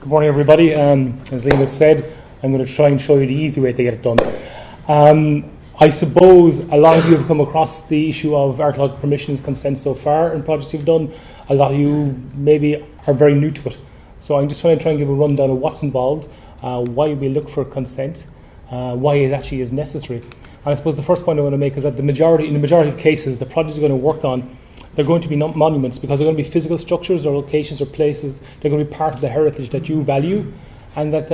Good morning, everybody. As Liam has said, I'm going to try and show you the easy way to get it done. I suppose a lot of you have come across the issue of archaeological permissions consent so far in projects you've done. A lot of you maybe are very new to it. So I'm just going to try and give a rundown of what's involved, why we look for consent, why it actually is necessary. And I suppose the first point I want to make is that in the majority of cases, the projects you're going to work on, they're going to be monuments because they're going to be physical structures or locations or places. They're going to be part of the heritage that you value, and that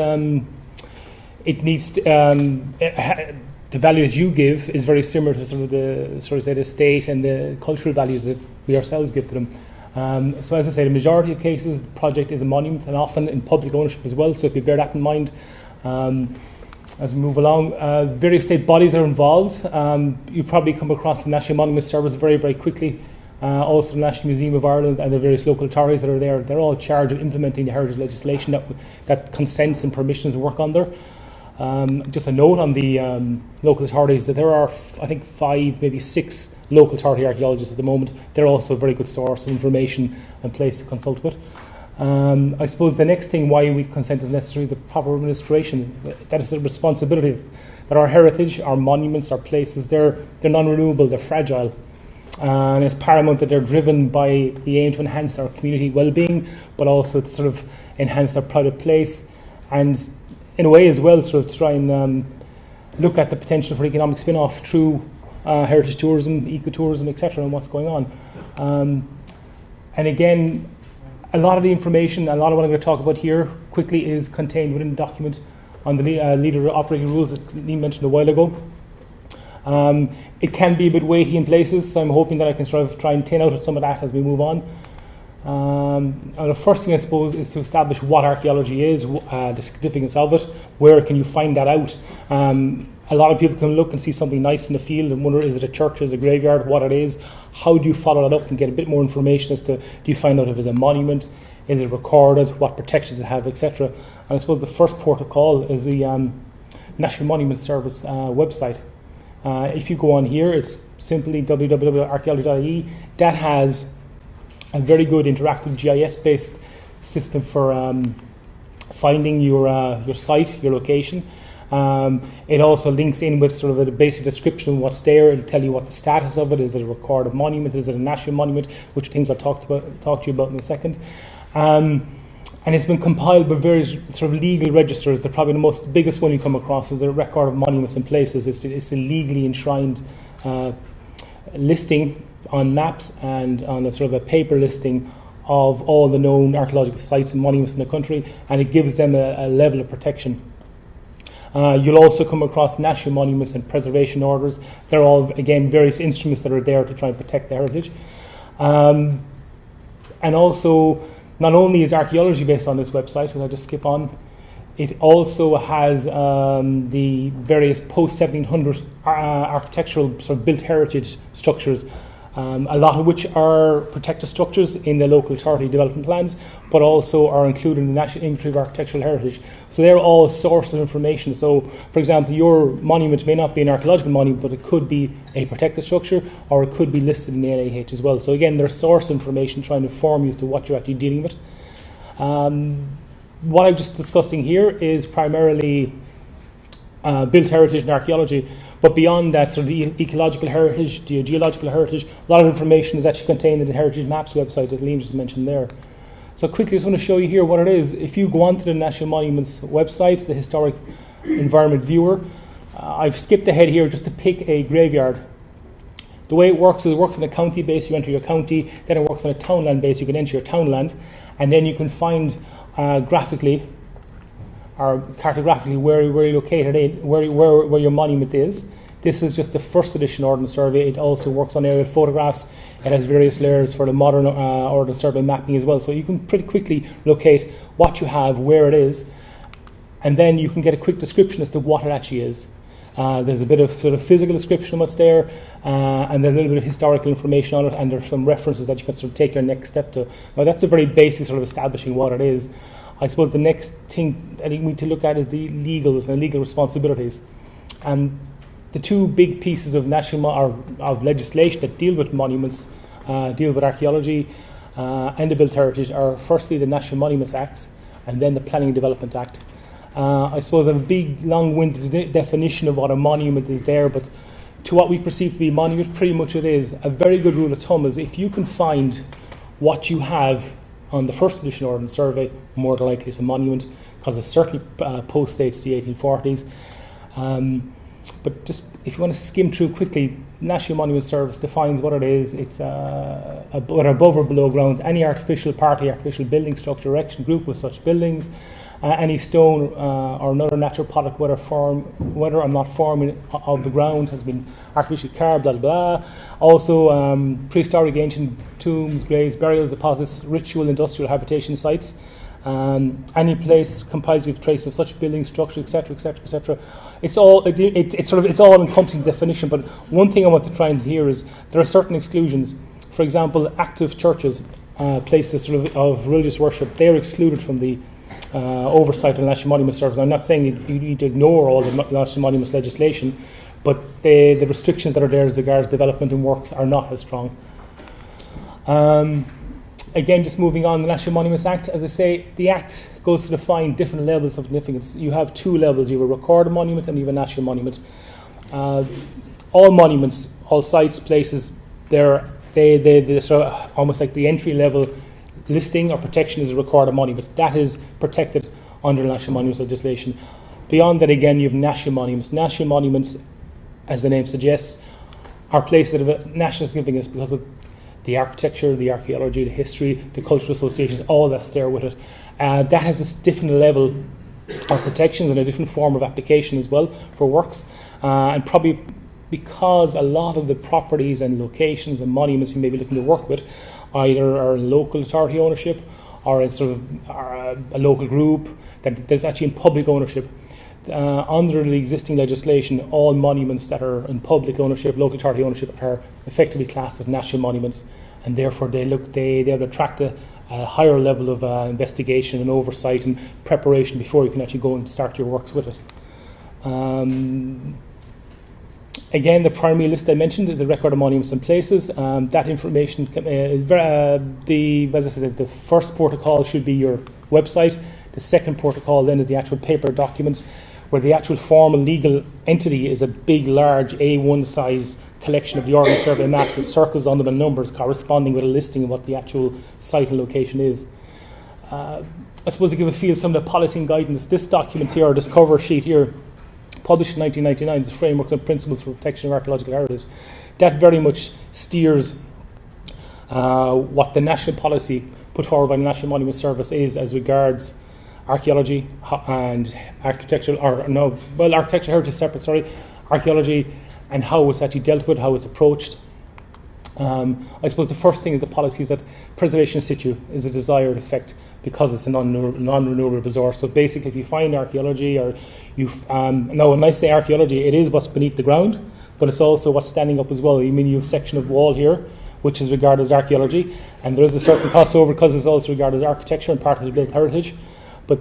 it needs to, the value that you give is very similar to sort of the state and the cultural values that we ourselves give to them. So as I say, the majority of cases, the project is a monument, and often in public ownership as well. So if you bear that in mind, as we move along, various state bodies are involved. You probably come across the National Monument Service very, very quickly. Also the National Museum of Ireland and the various local authorities that are there. They're all charged with implementing the heritage legislation that consents and permissions work under. Just a note on the local authorities that there are, I think, 5, maybe 6 local authority archaeologists at the moment. They're also a very good source of information and place to consult with. I suppose the next thing why we consent is necessary is the proper administration. That is the responsibility that our heritage, our monuments, our places, they're non-renewable, they're fragile. And it's paramount that they're driven by the aim to enhance our community well-being, but also to sort of enhance our pride of place, and in a way as well, sort of try and look at the potential for economic spin-off through heritage tourism, ecotourism, etc., and what's going on. And again, a lot of the information, a lot of what I'm going to talk about here quickly is contained within the document on the leader operating rules that Liam mentioned a while ago. It can be a bit weighty in places, so I'm hoping that I can sort of try and tin out some of that as we move on. And the first thing, I suppose, is to establish what archaeology is, the significance of it, where can you find that out. A lot of people can look and see something nice in the field and wonder, is it a church, is it a graveyard, what it is. How do you follow that up and get a bit more information as to, do you find out if it's a monument, is it recorded, what protections it have, etc. And I suppose the first port of call is the National Monument Service website. If you go on here, it's simply www.archaeology.ie. That has a very good interactive GIS-based system for finding your site, your location. It also links in with sort of a basic description of what's there. It'll tell you what the status of it is. It a recorded monument? Is it a national monument? Which things I'll talk to you about in a second. And it's been compiled by various sort of legal registers. They're probably the biggest one you come across is the Record of Monuments and Places. It's a legally enshrined listing on maps and on a sort of a paper listing of all the known archaeological sites and monuments in the country, and it gives them a level of protection. You'll also come across national monuments and preservation orders. They're all, again, various instruments that are there to try and protect the heritage. And also, not only is archaeology based on this website, which I'll just skip on, it also has the various post-1700 architectural sort of built heritage structures, a lot of which are protected structures in the local authority development plans, but also are included in the National Inventory of Architectural Heritage. So they're all sources of information. So, for example, your monument may not be an archaeological monument, but it could be a protected structure, or it could be listed in the NAH as well. So again, they're source information trying to inform you as to what you're actually dealing with. What I'm just discussing here is primarily built heritage and archaeology, but beyond that, sort of the ecological heritage, the geological heritage, a lot of information is actually contained in the Heritage Maps website that Liam just mentioned there. So quickly, I just want to show you here what it is. If you go onto the National Monuments website, the Historic Environment Viewer, I've skipped ahead here just to pick a graveyard. The way it works is it works on a county base, you enter your county, then it works on a townland base, you can enter your townland, and then you can find graphically or cartographically where you're located, where your monument is. This is just the first edition Ordnance Survey. It also works on aerial photographs. It has various layers for the modern Ordnance Survey mapping as well. So you can pretty quickly locate what you have, where it is, and then you can get a quick description as to what it actually is. There's a bit of sort of physical description of what's there, and there's a little bit of historical information on it, and there's some references that you can sort of take your next step to. Now that's a very basic sort of establishing what it is. I suppose the next thing that we need to look at is the legals and legal responsibilities. And the two big pieces of of legislation that deal with monuments, deal with archaeology and the built heritage are firstly the National Monuments Acts, and then the Planning and Development Act. I suppose I have a big, long-winded definition of what a monument is there, but to what we perceive to be a monument, pretty much it is. A very good rule of thumb is if you can find what you have on the first edition Ordnance Survey, more than likely it's a monument, because it certainly post-dates the 1840s. But just if you want to skim through quickly, National Monument Service defines what it is. It's whether above or below ground, any artificial, partly artificial building, structure, erection, group with such buildings, any stone or another natural product, whether or not forming of the ground has been artificially carved, blah, blah, blah. Also, prehistoric ancient tombs, graves, burials, deposits, ritual, industrial habitation sites, any place comprising of traces of such buildings, structure, etc., etc., etc. It's all it's all encompassing definition. But one thing I want to try and hear is there are certain exclusions. For example, active churches, places of religious worship, they're excluded from the oversight of the National Monument Service. I'm not saying you need to ignore all the National Monuments legislation, but the restrictions that are there as regards development and works are not as strong. Again, just moving on, the National Monuments Act, as I say, the Act goes to define different levels of significance. You have two levels. You have a recorded monument and you have a national monument. All monuments, all sites, places, they're sort of almost like the entry level listing or protection is a recorded monument. That is protected under national monuments legislation. Beyond that, again, you have national monuments. National monuments, as the name suggests, are places that have national significance because of the architecture, the archaeology, the history, the cultural associations, all that's there with it. That has a different level of protections and a different form of application as well for works. And probably because a lot of the properties and locations and monuments you may be looking to work with either are local authority ownership or in sort of a local group, that there's actually in public ownership. Under the existing legislation, all monuments that are in public ownership, local authority ownership, are effectively classed as national monuments, and therefore they will attract a higher level of investigation and oversight and preparation before you can actually go and start your works with it. Again, the primary list I mentioned is a record of monuments and places. That information, as I said, the first protocol should be your website. The second protocol then is the actual paper documents, where the actual formal legal entity is a big, large A1 size collection of the Ordnance Survey maps with circles on them and numbers corresponding with a listing of what the actual site and location is. I suppose to give a feel of some of the policy and guidance, this document here, or this cover sheet here, published in 1999, is the Frameworks and Principles for Protection of Archaeological Heritage. That very much steers what the national policy put forward by the National Monument Service is as regards archaeology and architectural, architectural heritage is separate, archaeology and how it's actually dealt with, how it's approached. I suppose the first thing is the policy is that preservation in situ is a desired effect because it's a non-renewable resource. So basically if you find archaeology or now when I say archaeology, it is what's beneath the ground, but it's also what's standing up as well. You mean you have a section of wall here which is regarded as archaeology, and there is a certain crossover because it's also regarded as architecture and part of the built heritage. But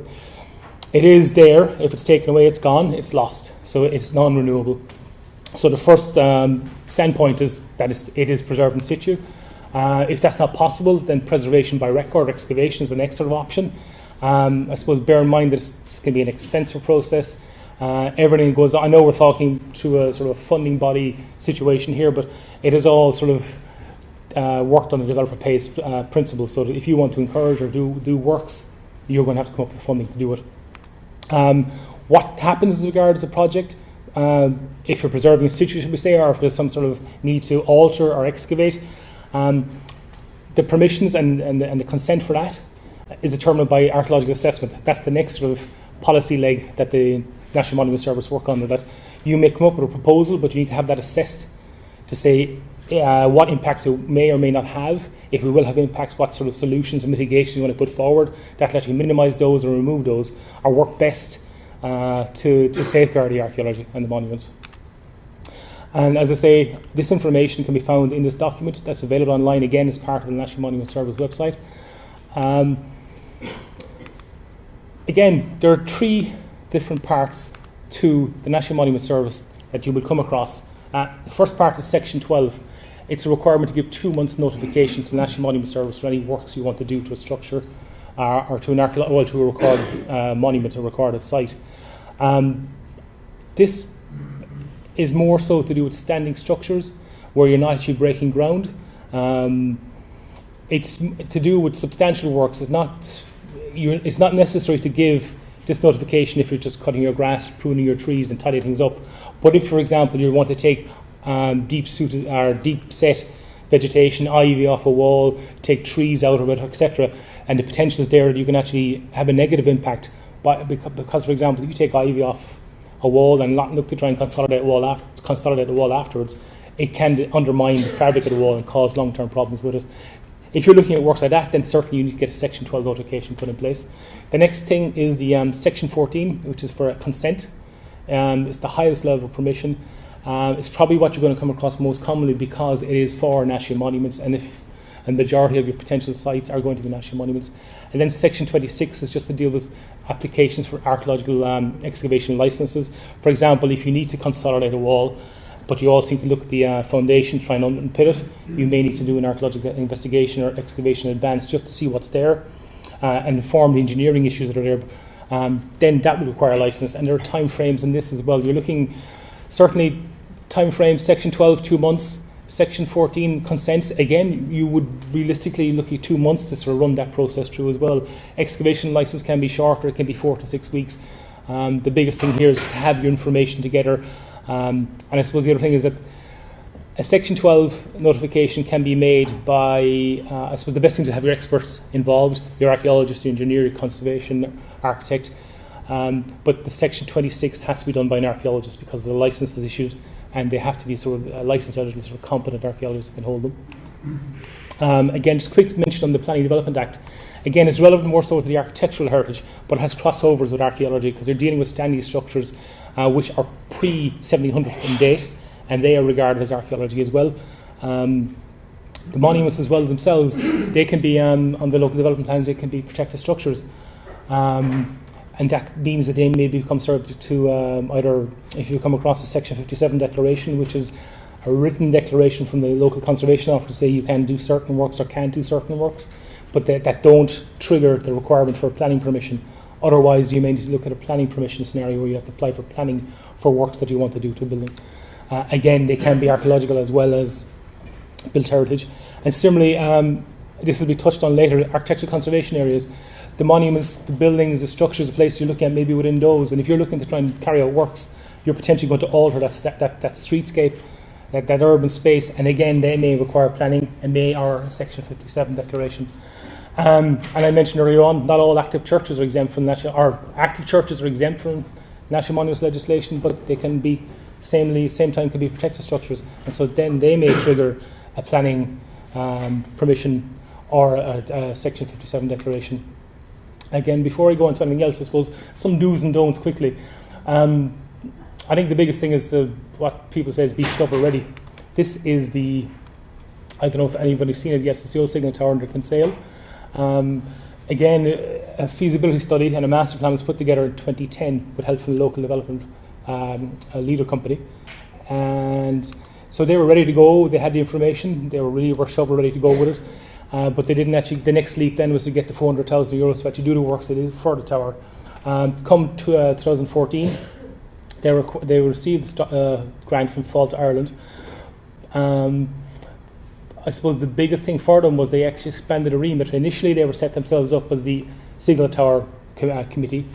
it is there. If it's taken away, it's gone, it's lost. So it's non-renewable. So the first standpoint is that it is preserved in situ. If that's not possible, then preservation by record, excavation is the next sort of option. I suppose bear in mind that this can be an expensive process. Everything goes on. I know we're talking to a sort of funding body situation here, but it is all sort of worked on the developer pays principle. So that if you want to encourage or do works, you're going to have to come up with funding to do it. What happens as regards the project? If you're preserving in situ, should we say, or if there's some sort of need to alter or excavate, the permissions and the consent for that is determined by archaeological assessment. That's the next sort of policy leg that the National Monument Service work on, that you may come up with a proposal, but you need to have that assessed to say what impacts it may or may not have. If it will have impacts, what sort of solutions and mitigation you want to put forward that will actually minimise those or remove those, or work best to safeguard the archaeology and the monuments. And as I say, this information can be found in this document that's available online, again as part of the National Monument Service website. Again, there are three different parts to the National Monument Service that you will come across. The first part is Section 12. It's a requirement to give 2 months notification to the National Monument Service for any works you want to do to a structure. or to to a recorded monument, a recorded site. This is more so to do with standing structures where you're not actually breaking ground. It's to do with substantial works. It's not necessary to give this notification if you're just cutting your grass, pruning your trees and tidying things up. But if, for example, you want to take deep set vegetation, ivy off a wall, take trees out of it, etc., and the potential is there that you can actually have a negative impact because, for example, if you take ivy off a wall and look to try and consolidate the wall afterwards, it can undermine the fabric of the wall and cause long-term problems with it. If you're looking at works like that, then certainly you need to get a Section 12 notification put in place. The next thing is the Section 14, which is for consent. It's the highest level of permission. It's probably what you're going to come across most commonly because it is for national monuments, and the majority of your potential sites are going to be national monuments. And then Section 26 is just to deal with applications for archaeological excavation licenses. For example, if you need to consolidate a wall, but you also need to look at the foundation, try and unpit it, you may need to do an archaeological investigation or excavation in advance just to see what's there and inform the engineering issues that are there. Then that would require a license, and there are time frames in this as well. You're looking, certainly, time frames, Section 12, 2 months, Section 14, consents, again, you would realistically look at 2 months to sort of run that process through as well. Excavation license can be shorter, it can be 4 to 6 weeks. The biggest thing here is to have your information together. And I suppose the other thing is that a Section 12 notification can be made by, I suppose the best thing is to have your experts involved, your archaeologist, your engineer, your conservation architect. But the Section 26 has to be done by an archaeologist because the license is issued and they have to be sort of licensed, sort of competent archaeologists that can hold them. Again, just a quick mention on the Planning Development Act. Again, it's relevant more so to the architectural heritage, but it has crossovers with archaeology because they're dealing with standing structures which are pre-1700 in date, and they are regarded as archaeology as well. The monuments as well themselves, they can be, on the local development plans, they can be protected structures. And that means that they may become subject to either, if you come across a Section 57 declaration, which is a written declaration from the local conservation office to say you can do certain works or can't do certain works, but that don't trigger the requirement for planning permission. Otherwise, you may need to look at a planning permission scenario where you have to apply for planning for works that you want to do to a building. Again, they can be archaeological as well as built heritage. And similarly, this will be touched on later, architectural conservation areas. The monuments, the buildings, the structures, the places you're looking at maybe within those. And if you're looking to try and carry out works, you're potentially going to alter that streetscape, that urban space. And again, they may require planning or a Section 57 declaration. And I mentioned earlier on, not all active churches are exempt from active churches are exempt from national monuments legislation, but they can be same time can be protected structures, and so then they may trigger a planning permission or a Section 57 declaration. Again, before I go on to anything else, I suppose some do's and don'ts quickly. I think the biggest thing is what people say is be shovel ready. This is I don't know if anybody's seen it yet, it's the old signal tower under Kinsale. Again, a feasibility study and a master plan was put together in 2010 with help from the local development leader company. And so they were ready to go, they had the information, they were shovel ready to go with it. But they didn't actually, the next leap then was to get the €400,000 to actually do the works they did for the tower. Come to 2014, they received a grant from Fault Ireland. I suppose the biggest thing for them was they actually expanded the remit. Initially they were set themselves up as the Signal Tower Committee,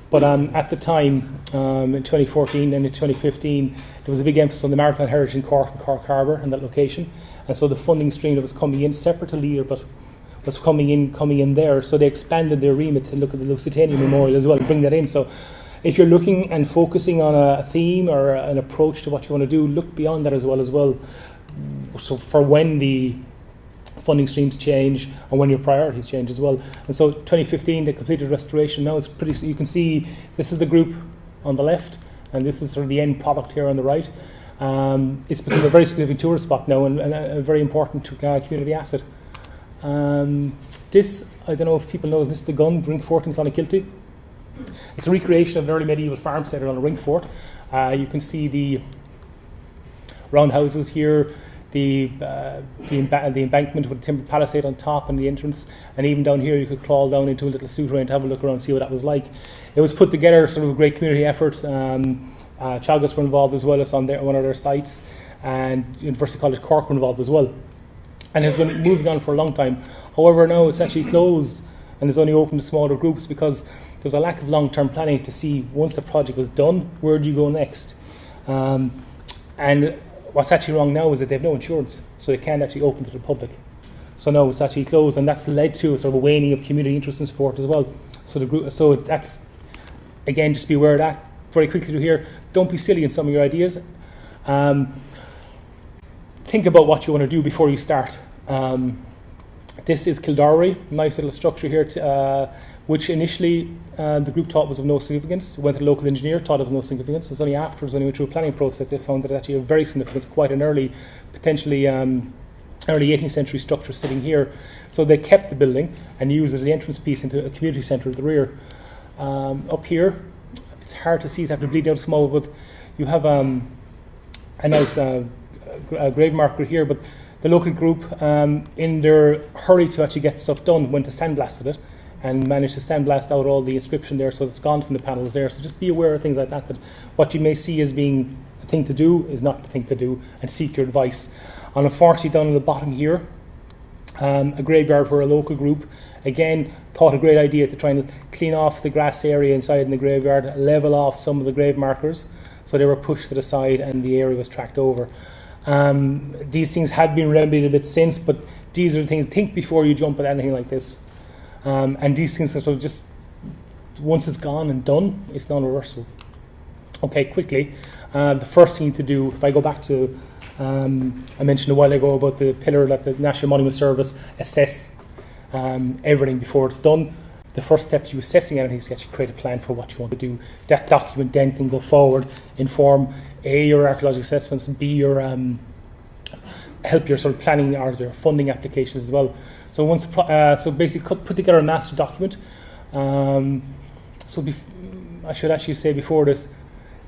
but at the time, in 2014 and in 2015, there was a big emphasis on the maritime heritage in Cork and Cork Harbour and that location. And so the funding stream that was coming in, separate to Lear, but was coming in there. So they expanded their remit to look at the Lusitania Memorial as well, and bring that in. So if you're looking and focusing on a theme or an approach to what you want to do, look beyond that as well. So for when the funding streams change and when your priorities change as well. And so 2015, they completed restoration. Now it's pretty, you can see this is the group on the left, and this is sort of the end product here on the right. It's become a very significant tourist spot now and a very important community asset. This, I don't know if people know, this is the gun, Rink Fort in Clonakilty. It's a recreation of an early medieval farmstead on a Rink Fort. You can see the roundhouses here. the embankment with a timber palisade on top and the entrance, and even down here you could crawl down into a little souterrain to have a look around and see what that was like. It was put together sort of a great community effort. Teagasc were involved as well as on one of their sites, and University College Cork were involved as well, and has been moving on for a long time. However, now it's actually closed and is only open to smaller groups because there's a lack of long-term planning to see, once the project was done, where do you go next? And what's actually wrong now is that they have no insurance, so they can't actually open to the public. So now it's actually closed, and that's led to a sort of a waning of community interest and support as well. So that's, again, just be aware of that. Very quickly to here, don't be silly in some of your ideas. Think about what you want to do before you start. This is Kildorrery, nice little structure here, which initially the group thought was of no significance. Went to the local engineer, thought it was no significance. It was only afterwards, when they went through a planning process, they found that it actually had very significant, quite an early, potentially early 18th century structure sitting here. So they kept the building and used it as the entrance piece into a community centre at the rear. Up here, it's hard to see, it's after bleeding out small, but you have a nice grave marker here, but the local group, in their hurry to actually get stuff done, went to sandblasted it and managed to sandblast out all the inscription there, so it's gone from the panels there. So just be aware of things like that, that what you may see as being a thing to do is not the thing to do, and seek your advice. And unfortunately, down at the bottom here, a graveyard where a local group, again, thought a great idea to try and clean off the grass area inside in the graveyard, level off some of the grave markers, so they were pushed to the side and the area was tracked over. These things have been remedied a bit since, but these are the things, think before you jump at anything like this. And these things are sort of just, once it's gone and done, it's non-reversible. Okay, quickly, the first thing to do, if I go back to, I mentioned a while ago about the pillar that the National Monument Service assess everything before it's done. The first step to assessing anything is to actually create a plan for what you want to do. That document then can go forward, inform A, your archaeological assessments, and B, your help your sort of planning or your funding applications as well. So so basically put together a master document. I should actually say before this,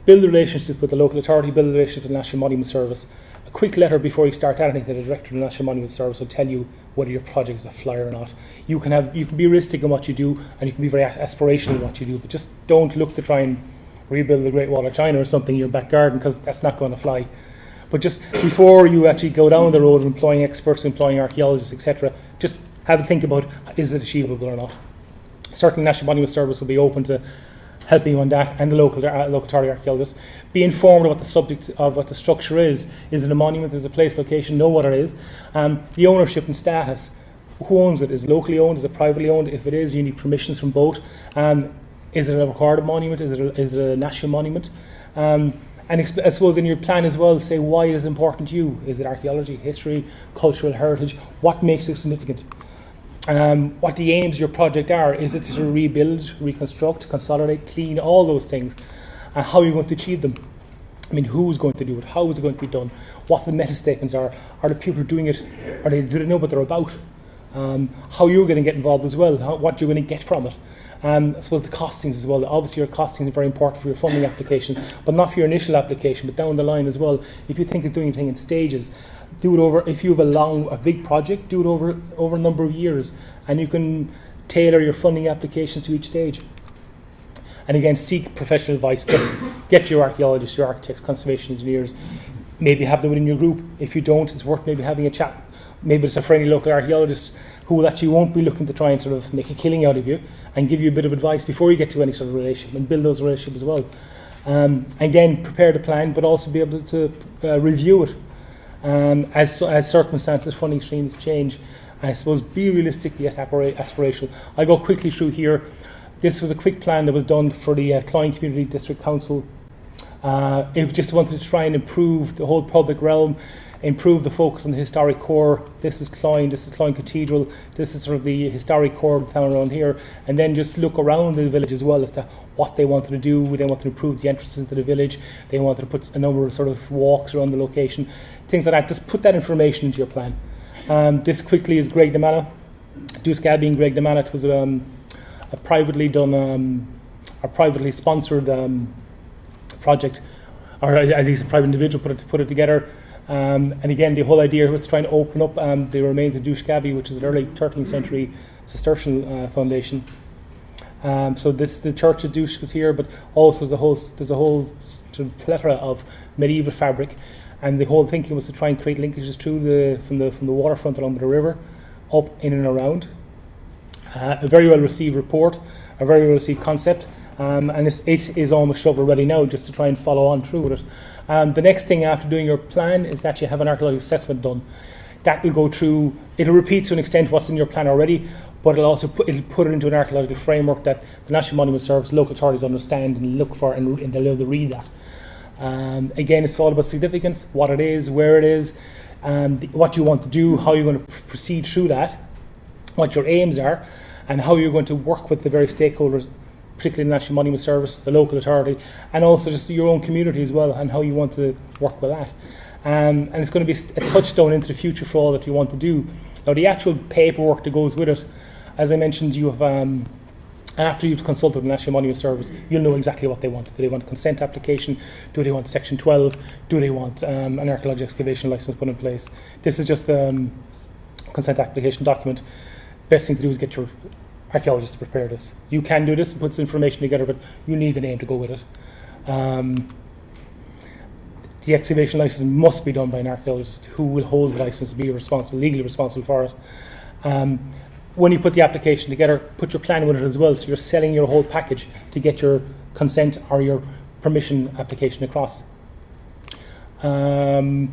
build a relationship with the local authority, build a relationship with the National Monument Service. A quick letter before you start anything to the director of the National Monument Service will tell you whether your project is a flyer or not. You can be realistic in what you do, and you can be very aspirational in what you do, but just don't look to try and rebuild the Great Wall of China or something in your back garden, because that's not going to fly. But just before you actually go down the road of employing experts, employing archaeologists, etc., just have a think about, is it achievable or not? Certainly the National Monument Service will be open to helping you on that, and the local authority archaeologists. Be informed of what the subject of what the structure is. Is it a monument? Is it a place, location? Know what it is. The ownership and status. Who owns it? Is it locally owned? Is it privately owned? If it is, you need permissions from both. Is it a recorded monument? Is it a national monument? And I suppose in your plan as well, say why it is important to you. Is it archaeology, history, cultural heritage? What makes it significant? What the aims of your project are. Is it to rebuild, reconstruct, consolidate, clean, all those things? And how are you going to achieve them? I mean, who's going to do it? How is it going to be done? What the meta statements are? Are the people doing it? Do they know what they're about? How you're going to get involved as well? What you're going to get from it? I suppose the costings as well. Obviously, your costing is very important for your funding application, but not for your initial application, but down the line as well. If you think of doing anything in stages, do it over. If you have a big project, do it over a number of years, and you can tailor your funding applications to each stage. And again, seek professional advice. Get your archaeologists, your architects, conservation engineers. Maybe have them within your group. If you don't, it's worth maybe having a chat. Maybe it's a friendly local archaeologist who actually won't be looking to try and sort of make a killing out of you and give you a bit of advice before you get to any sort of relationship, and build those relationships as well. Again, prepare the plan, but also be able to review it as circumstances, funding streams change. And I suppose be realistic, yes, aspirational. I'll go quickly through here. This was a quick plan that was done for the Cloyne Community District Council. It just wanted to try and improve the whole public realm, improve the focus on the historic core. This is Cloyne Cathedral, this is sort of the historic core of the town around here, and then just look around the village as well as to what they wanted to do. They wanted to improve the entrances into the village, they wanted to put a number of sort of walks around the location, things like that. Just put that information into your plan. This quickly is Greg de Manna. Duscab being Greg de Manna. It was a privately done, a privately sponsored project, or at least a private individual put it together. And again, the whole idea was to try and open up the remains of Dúis Gabhadh, which is an early 13th century Cistercian foundation. So the church of Dúis is here, but also there's a whole sort of plethora of medieval fabric, and the whole thinking was to try and create linkages through from the waterfront along the river, up, in and around. A very well received report, a very well received concept, and it is almost shovel ready now, just to try and follow on through with it. The next thing after doing your plan is that you have an archaeological assessment done. That will go through, it'll repeat to an extent what's in your plan already, but it'll also put it into an archaeological framework that the National Monument Service, local authorities understand and look for, and they'll be able to read that. Again, it's all about significance, what it is, where it is, what you want to do, how you're going to proceed through that, what your aims are, and how you're going to work with the various stakeholders, particularly the National Monument Service, the local authority, and also just your own community as well, and how you want to work with that. And it's going to be a touchstone into the future for all that you want to do. Now, the actual paperwork that goes with it, as I mentioned, you have after you've consulted the National Monument Service, you'll know exactly what they want. Do they want a consent application? Do they want Section 12? Do they want an archaeological excavation licence put in place? This is just a consent application document. Best thing to do is get your archaeologist to prepare this. You can do this and put some information together, but you need the name to go with it. The excavation licence must be done by an archaeologist who will hold the licence and be legally responsible for it. When you put the application together, put your plan with it as well, so you're selling your whole package to get your consent or your permission application across. Within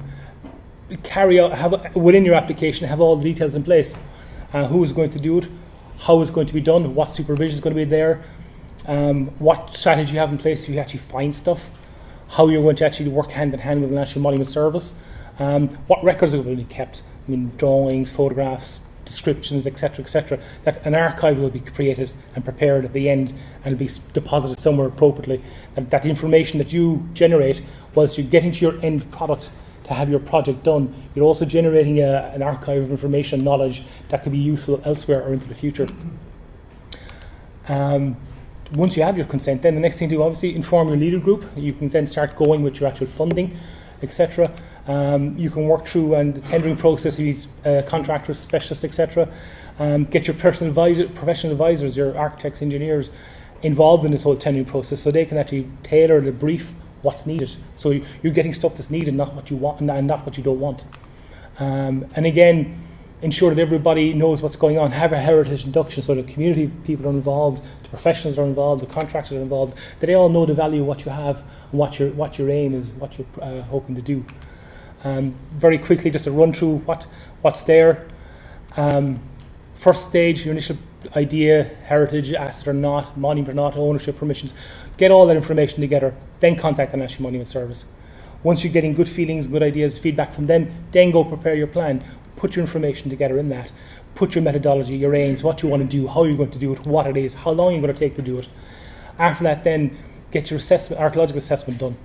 your application, have all the details in place. Who is going to do it, how it's going to be done, what supervision is going to be there, what strategy you have in place if you actually find stuff, how you're going to actually work hand in hand with the National Monument Service, what records are going to be kept. I mean, drawings, photographs, descriptions, etc., that an archive will be created and prepared at the end and be deposited somewhere appropriately. And that information that you generate whilst you're getting to your end product to have your project done, you're also generating an archive of information and knowledge that could be useful elsewhere or into the future. Once you have your consent, then the next thing to do, obviously, inform your leader group. You can then start going with your actual funding, etc. You can work through the tendering process, contractors, specialists, etc. Get your professional advisors, your architects, engineers, involved in this whole tendering process, so they can actually tailor the brief what's needed. So you're getting stuff that's needed, not what you want and not what you don't want. And again, ensure that everybody knows what's going on. Have a heritage induction so the community people are involved, the professionals are involved, the contractors are involved, that they all know the value of what you have and what your aim is, what you're hoping to do. Very quickly, just to run through what's there. First stage, your initial idea, heritage, asset or not, monument or not, ownership, permissions. Get all that information together, then contact the National Monument Service. Once you're getting good feelings, good ideas, feedback from them, then go prepare your plan. Put your information together in that. Put your methodology, your aims, what you want to do, how you're going to do it, what it is, how long you're going to take to do it. After that, then get your archaeological assessment done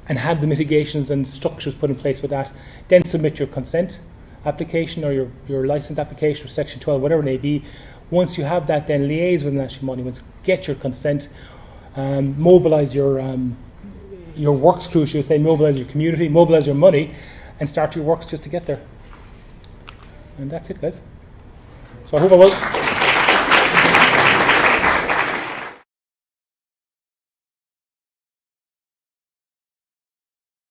and have the mitigations and structures put in place with that. Then submit your consent application or your license application or Section 12, whatever it may be. Once you have that, then liaise with the National Monuments, get your consent, mobilise your works crew, should I say, mobilise your community, mobilise your money, and start your works just to get there. And that's it, guys. So I hope I will.